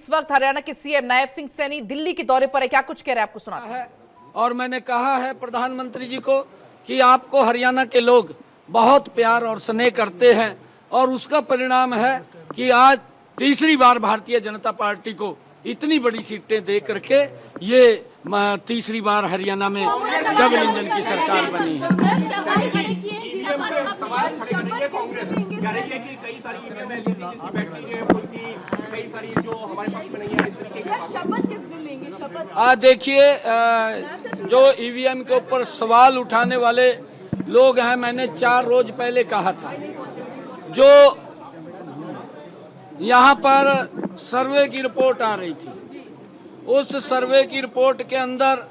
इस वक्त हरियाणा के सीएम नायब सिंह सैनी दिल्ली के दौरे पर है, क्या कुछ कह रहे हैं आपको सुना है। और मैंने कहा है प्रधानमंत्री जी को कि आपको हरियाणा के लोग बहुत प्यार और स्नेह करते हैं और उसका परिणाम है कि आज तीसरी बार भारतीय जनता पार्टी को इतनी बड़ी सीटें दे करके ये तीसरी बार हरियाणा में डबल इंजन की सरकार बनी है। देखिए, जो ईवीएम के ऊपर सवाल उठाने वाले लोग हैं, मैंने 4 रोज पहले कहा था, जो यहाँ पर सर्वे की रिपोर्ट आ रही थी, उस सर्वे की रिपोर्ट के अंदर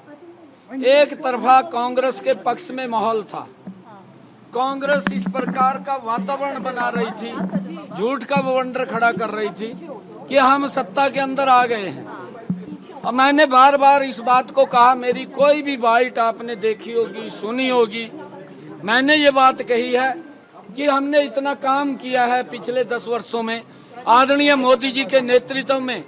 एक तरफा कांग्रेस के पक्ष में माहौल था। कांग्रेस इस प्रकार का वातावरण बना रही थी, झूठ का बवंडर खड़ा कर रही थी कि हम सत्ता के अंदर आ गए हैं। और मैंने बार बार इस बात को कहा, मेरी कोई भी बाइट आपने देखी होगी, सुनी होगी, मैंने ये बात कही है कि हमने इतना काम किया है पिछले 10 वर्षों में आदरणीय मोदी जी के नेतृत्व में,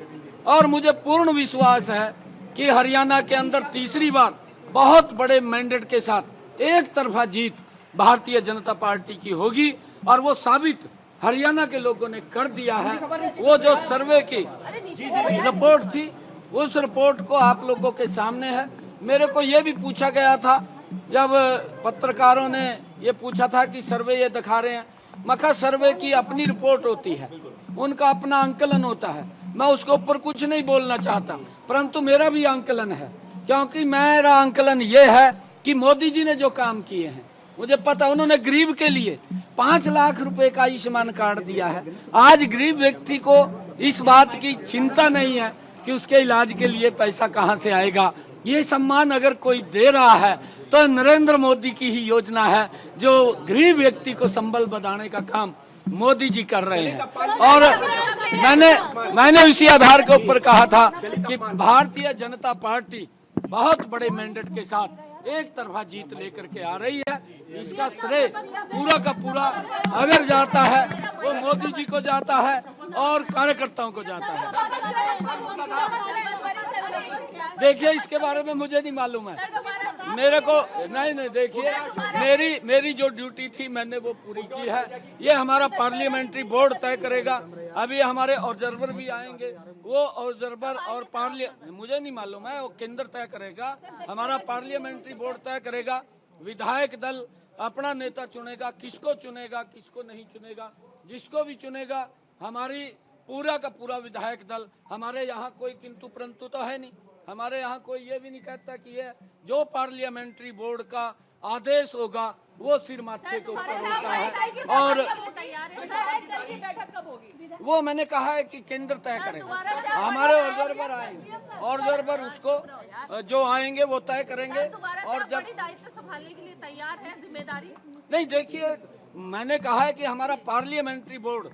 और मुझे पूर्ण विश्वास है कि हरियाणा के अंदर तीसरी बार बहुत बड़े मैंडेट के साथ एक तरफा जीत भारतीय जनता पार्टी की होगी। और वो साबित हरियाणा के लोगों ने कर दिया है। वो जो सर्वे की रिपोर्ट थी, उस रिपोर्ट को आप लोगों के सामने है। मेरे को ये भी पूछा गया था, जब पत्रकारों ने ये पूछा था कि सर्वे ये दिखा रहे हैं, मखा सर्वे की अपनी रिपोर्ट होती है, उनका अपना आंकलन होता है, मैं उसके ऊपर कुछ नहीं बोलना चाहता, परंतु मेरा भी आंकलन है, क्योंकि मेरा आंकलन ये है कि मोदी जी ने जो काम किए हैं, मुझे पता, उन्होंने गरीब के लिए 5 लाख रुपए का आयुष्मान कार्ड दिया है। आज गरीब व्यक्ति को इस बात की चिंता नहीं है कि उसके इलाज के लिए पैसा कहां से आएगा। ये सम्मान अगर कोई दे रहा है तो नरेंद्र मोदी की ही योजना है, जो गरीब व्यक्ति को संबल बनाने का काम मोदी जी कर रहे हैं। और मैंने इसी आधार के ऊपर कहा था कि भारतीय जनता पार्टी बहुत बड़े मैंडेट के साथ एक तरफा जीत लेकर के आ रही है। इसका श्रेय पूरा का पूरा अगर जाता है वो मोदी जी को जाता है और कार्यकर्ताओं को जाता है। देखिए, इसके बारे में मुझे नहीं मालूम है, मेरे को नहीं। देखिए, मेरी जो ड्यूटी थी मैंने वो पूरी की है। ये हमारा पार्लियामेंट्री बोर्ड तय करेगा। अभी हमारे ऑब्जर्वर भी आएंगे, वो ऑब्जर्वर और मुझे नहीं मालूम है, वो केंद्र तय करेगा, हमारा पार्लियामेंट्री बोर्ड तय करेगा। विधायक दल अपना नेता चुनेगा, किसको चुनेगा किसको नहीं चुनेगा, जिसको भी चुनेगा हमारी पूरा का पूरा विधायक दल। हमारे यहाँ कोई किंतु परंतु तो है नहीं, हमारे यहाँ कोई ये भी नहीं कहता कि ये जो पार्लियामेंट्री बोर्ड का आदेश होगा वो सिर माथे के ऊपर होता है। और वो मैंने कहा है कि केंद्र तय करेगा, हमारे ऑब्जर्वर आएंगे, ऑब्जर्वर उसको जो आएंगे वो तय करेंगे। और जब दायित्व संभालने के लिए तैयार है, जिम्मेदारी नहीं, देखिए, मैंने कहा है कि हमारा पार्लियामेंट्री बोर्ड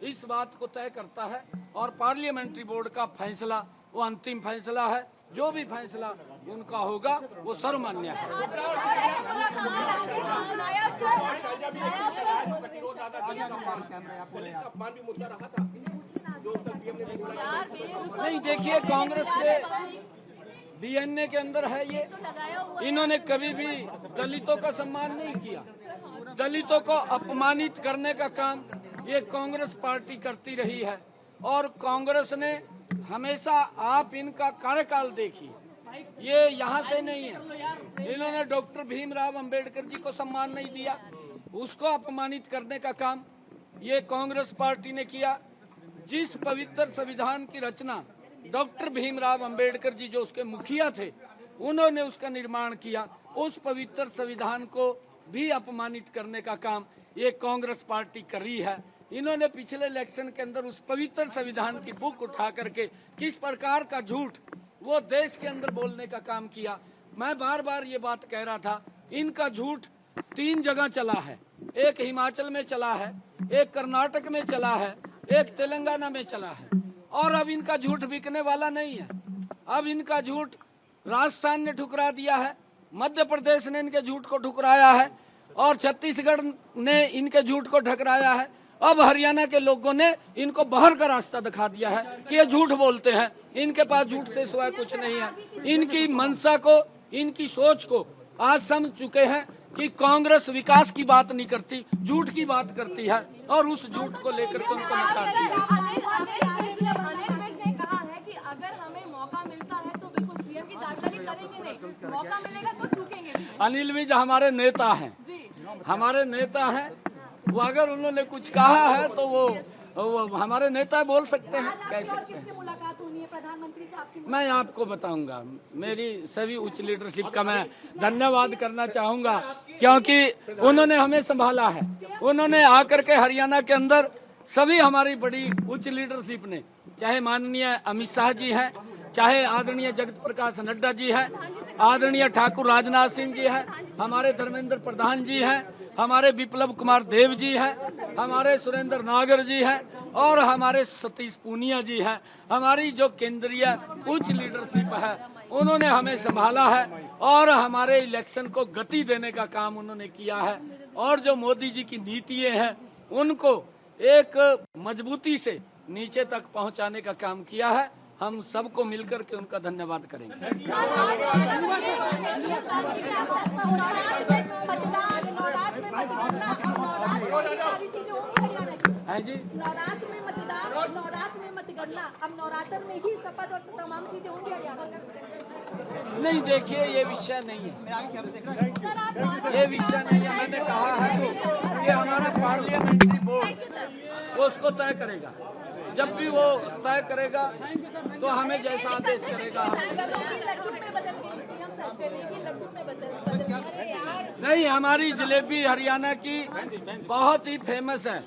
इस बात को तय करता है और पार्लियामेंट्री बोर्ड का फैसला वो अंतिम फैसला है। जो भी फैसला उनका होगा वो सर्वमान्य है। नहीं, देखिए, कांग्रेस के डीएनए के अंदर है ये, इन्होंने कभी भी दलितों का सम्मान नहीं किया। दलितों को अपमानित करने का काम ये कांग्रेस पार्टी करती रही है। और कांग्रेस ने हमेशा, आप इनका कार्यकाल देखिए, ये यहाँ से नहीं है, इन्होंने डॉक्टर भीमराव अंबेडकर जी को सम्मान नहीं दिया, उसको अपमानित करने का काम ये कांग्रेस पार्टी ने किया। जिस पवित्र संविधान की रचना डॉक्टर भीमराव अंबेडकर जी जो उसके मुखिया थे, उन्होंने उसका निर्माण किया, उस पवित्र संविधान को भी अपमानित करने का काम ये कांग्रेस पार्टी कर रही है। इन्होंने पिछले इलेक्शन के अंदर उस पवित्र संविधान की बुक उठा करके किस प्रकार का झूठ वो देश के अंदर बोलने का काम किया। मैं बार बार ये बात कह रहा था, इनका झूठ 3 जगह चला है, एक हिमाचल में चला है, एक कर्नाटक में चला है, एक तेलंगाना में चला है। और अब इनका झूठ बिकने वाला नहीं है। अब इनका झूठ राजस्थान ने ठुकरा दिया है, मध्य प्रदेश ने इनके झूठ को ठुकराया है और छत्तीसगढ़ ने इनके झूठ को ठुकराया है अब हरियाणा के लोगों ने इनको बाहर का रास्ता दिखा दिया है कि ये झूठ बोलते हैं, इनके पास झूठ से सिवाय कुछ नहीं है। इनकी मंशा को, इनकी सोच को आज समझ चुके हैं कि कांग्रेस विकास की बात नहीं करती, झूठ की बात करती है और उस झूठ को लेकर के उनको नकारती है। अनिल विज ने कहा है कि अगर हमें मौका मिलता है तो बिल्कुल सीएम की दावेदारी करेंगे नहीं, मौका मिलेगा तो चूकेंगे नहीं। अनिल विज हमारे नेता हैं, हमारे नेता हैं। वो अगर उन्होंने कुछ कहा है तो वो हमारे नेता बोल सकते हैं, कह सकते हैं। मुलाकात होनी है प्रधानमंत्री से आपकी? मैं आपको बताऊंगा, मेरी सभी उच्च लीडरशिप का मैं धन्यवाद करना चाहूंगा, क्योंकि उन्होंने हमें संभाला है। उन्होंने आकर के हरियाणा के अंदर सभी हमारी बड़ी उच्च लीडरशिप ने, चाहे माननीय अमित शाह जी हैं, चाहे आदरणीय जगत प्रकाश नड्डा जी हैं, आदरणीय ठाकुर राजनाथ सिंह जी हैं, हमारे धर्मेंद्र प्रधान जी हैं, हमारे विप्लव कुमार देव जी हैं, हमारे सुरेंद्र नागर जी हैं और हमारे सतीश पूनिया जी हैं। हमारी जो केंद्रीय उच्च लीडरशिप है उन्होंने हमें संभाला है और हमारे इलेक्शन को गति देने का काम उन्होंने किया है। और जो मोदी जी की नीतियां हैं उनको एक मजबूती से नीचे तक पहुंचाने का काम किया है। हम सबको मिलकर के उनका धन्यवाद करेंगे। है जी, नवरात्र में मतदान और नवरात्र में मतगणना, अब नवरात्र में ही शपथ और तमाम चीजें होंगी हरियाणा? नहीं, देखिए ये विषय नहीं है, ये विषय नहीं है। मैंने कहा है कि हमारा पार्लियामेंट्री बोर्ड उसको तय करेगा, जब भी वो तय करेगा तो हमें जैसा आदेश करेगा। नहीं, हमारी जलेबी हरियाणा की बहुत ही फेमस है,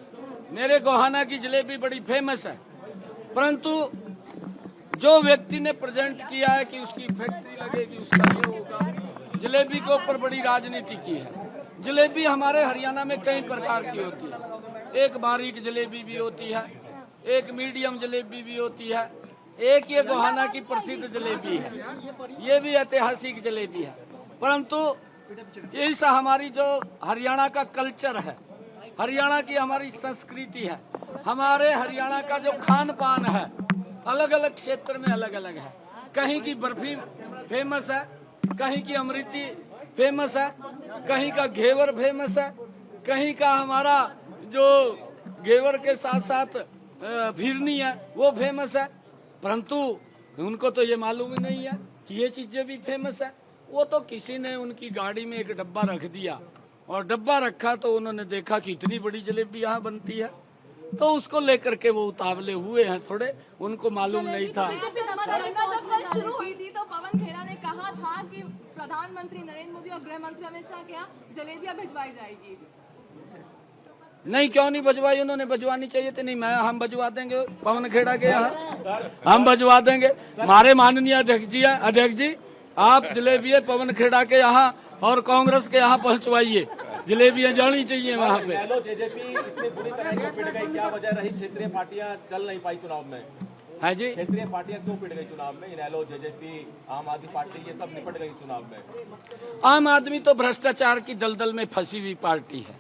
मेरे गोहाना की जलेबी बड़ी फेमस है, परंतु जो व्यक्ति ने प्रेजेंट किया है कि उसकी फैक्ट्री लगेगी, उसका ये होगा, जलेबी के ऊपर बड़ी राजनीति की है। जलेबी हमारे हरियाणा में कई प्रकार की होती है, एक बारीक जलेबी भी होती है, एक मीडियम जलेबी भी होती है, एक ये गोहाना की प्रसिद्ध जलेबी है, ये भी ऐतिहासिक जलेबी है। परंतु ऐसा हमारी जो हरियाणा का कल्चर है, हरियाणा की हमारी संस्कृति है, हमारे हरियाणा का जो खान पान है अलग अलग क्षेत्र में अलग अलग है। कहीं की बर्फी फेमस है, कहीं की अमृति फेमस है, कहीं का घेवर फेमस है, कहीं का हमारा जो घेवर के साथ साथ फिरनी है वो फेमस है। परंतु उनको तो ये मालूम ही नहीं है कि ये चीजें भी फेमस है। वो तो किसी ने उनकी गाड़ी में एक डब्बा रख दिया और डब्बा रखा तो उन्होंने देखा कि इतनी बड़ी जलेबी यहाँ बनती है, तो उसको लेकर के वो उतावले हुए हैं थोड़े, उनको मालूम नहीं था। जब कल शुरू हुई थी तो पवन खेड़ा ने कहा था कि प्रधानमंत्री नरेंद्र मोदी और गृह मंत्री अमित शाह के यहाँ जलेबियां भिजवाई जाएगी। नहीं, क्यों नहीं भिजवाई? उन्होंने भिजवानी चाहिए थी। नहीं, हम भिजवा देंगे पवन खेड़ा के यहाँ, हम भिजवा देंगे। हमारे माननीय अध्यक्ष जी आप जलेबियां पवन खेड़ा के यहाँ और कांग्रेस के यहाँ पहुँचवाइए, जलेबियां जानी चाहिए वहाँ पे। जेजेपी इतनी बुरी तरह क्यों पिट गई, क्या वजह रही? क्षेत्रीय पार्टियां चल नहीं पाई चुनाव में। है जी, क्षेत्रीय पार्टियां क्यों पिट गई चुनाव में? इनेलो, जेजेपी, आम आदमी पार्टी, ये सब निपट गई चुनाव में। आम आदमी तो भ्रष्टाचार की दलदल में फंसी हुई पार्टी है,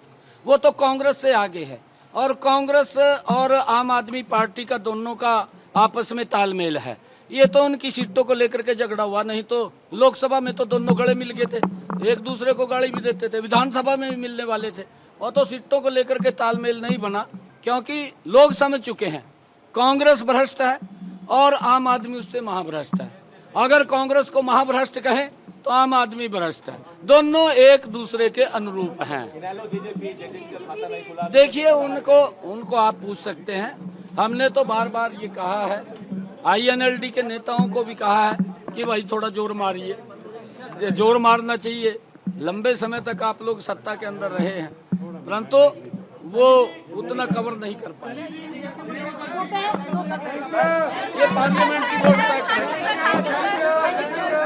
वो तो कांग्रेस से आगे है और कांग्रेस और आम आदमी पार्टी का दोनों का आपस में तालमेल है। ये तो उनकी सीटों को लेकर के झगड़ा हुआ, नहीं तो लोकसभा में तो दोनों गले मिल गए थे, एक दूसरे को गाली भी देते थे, विधानसभा में भी मिलने वाले थे। और तो सीटों को लेकर के तालमेल नहीं बना, क्योंकि लोग समझ चुके हैं कांग्रेस भ्रष्ट है और आम आदमी उससे महाभ्रष्ट है। अगर कांग्रेस को महाभ्रष्ट कहें तो आम आदमी भ्रष्ट है, दोनों एक दूसरे के अनुरूप हैं। देखिए उनको आप पूछ सकते हैं, हमने तो बार बार ये कहा है, INLD के नेताओं को भी कहा है कि भाई थोड़ा जोर मारिए, जोर मारना चाहिए। लंबे समय तक आप लोग सत्ता के अंदर रहे हैं, परंतु वो उतना कवर नहीं कर पाए। ये पार्लियामेंट्री बोर्ड तय करेगा।